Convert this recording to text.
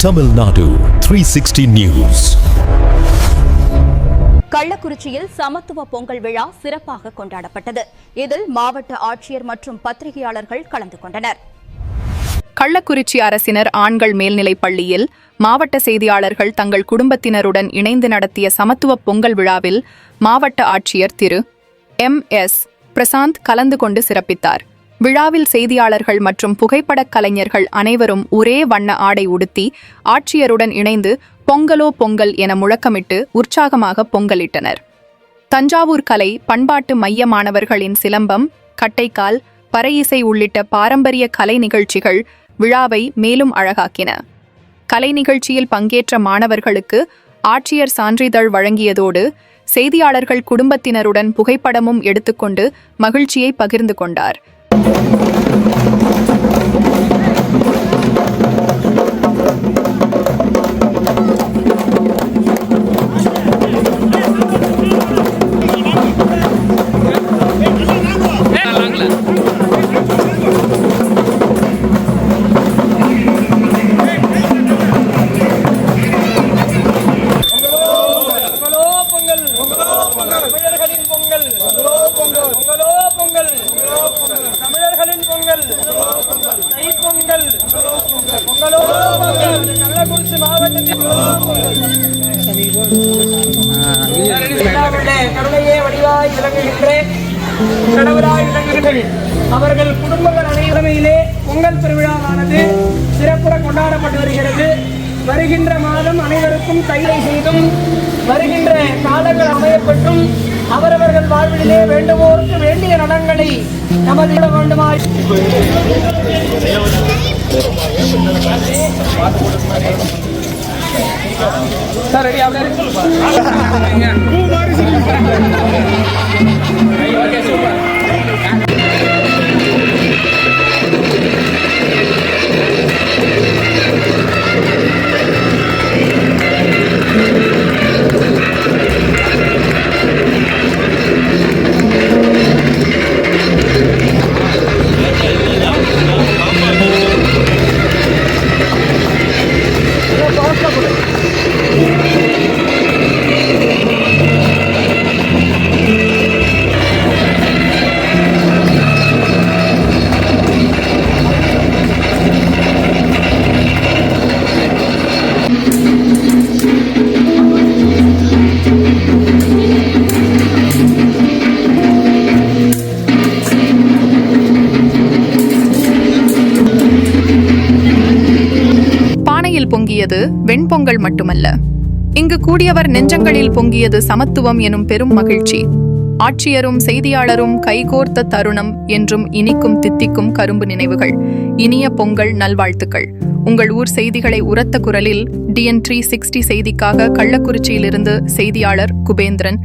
Tamil Nadu 360 News. கள்ளக்குறிச்சியில் சமத்துவ பொங்கல் விழா சிறப்பாக கொண்டாடப்பட்டது. இதில் மாவட்ட ஆட்சியர் மற்றும் பத்திரிகையாளர்கள் கலந்து கொண்டனர். கள்ளக்குறிச்சி அரசினர் ஆண்கள் மேல்நிலைப் பள்ளியில் மாவட்ட செய்தியாளர்கள் தங்கள் குடும்பத்தினருடன் இணைந்து நடத்திய சமத்துவ பொங்கல் விழாவில் மாவட்ட ஆட்சியர் திரு MS பிரசாந்த் கலந்து கொண்டு சிறப்பித்தார். விழாவில் செய்தியாளர்கள் மற்றும் புகைப்படக் கலைஞர்கள் அனைவரும் ஒரே வண்ண ஆடை உடுத்தி ஆட்சியருடன் இணைந்து பொங்கலோ பொங்கல் என முழக்கமிட்டு உற்சாகமாக பொங்கலிட்டனர். தஞ்சாவூர் கலை பண்பாட்டு மைய மாணவர்களின் சிலம்பம், கட்டைக்கால், பறையிசை உள்ளிட்ட பாரம்பரிய கலை நிகழ்ச்சிகள் விழாவை மேலும் அழகாக்கின. கலை நிகழ்ச்சியில் பங்கேற்ற மாணவர்களுக்கு ஆட்சியர் சான்றிதழ் வழங்கியதோடு செய்தியாளர்கள் குடும்பத்தினருடன் புகைப்படமும் எடுத்துக்கொண்டு மகிழ்ச்சியை பகிர்ந்து கொண்டார். தமிழர்களின் பொங்கல் தைப்பொங்கல் பொங்கலோ பொங்கல் கள்ளக்குறிச்சி மாவட்டத்தில் கருணையே வடிவாய் விளங்குகின்ற கடவுளாய் விளங்குகின்ற அவர்கள் குடும்பங்கள் அனைவரையிலே பொங்கல் திருவிழாவானது சிறப்புற கொண்டாடப்பட்டு வருகிறது. வருகின்ற மாதம் அனைவருக்கும் தைலை செய்தும் வருகின்ற காலங்கள் அமையப்பட்டும் அவரவர்கள் வாழ்விலே வேண்டுவோருக்கு வேண்டிய நலன்களை நமது வேண்டுமாய் பொங்கியது வெண்பொங்கல் மட்டுமல்ல, இங்கு கூடியவர் நெஞ்சங்களில் பொங்கியது சமத்துவம் எனும் பெரும் மகிழ்ச்சி. ஆட்சியரும் செய்தியாளரும் கைகோர்த்த தருணம் என்றும் இனிக்கும் தித்திக்கும் கரும்பு நினைவுகள். இனிய பொங்கல் நல்வாழ்த்துக்கள். உங்கள் ஊர் செய்திகளை உரத்த குரலில் DN 360 செய்திக்காக கள்ளக்குறிச்சியிலிருந்து செய்தியாளர் குபேந்திரன்.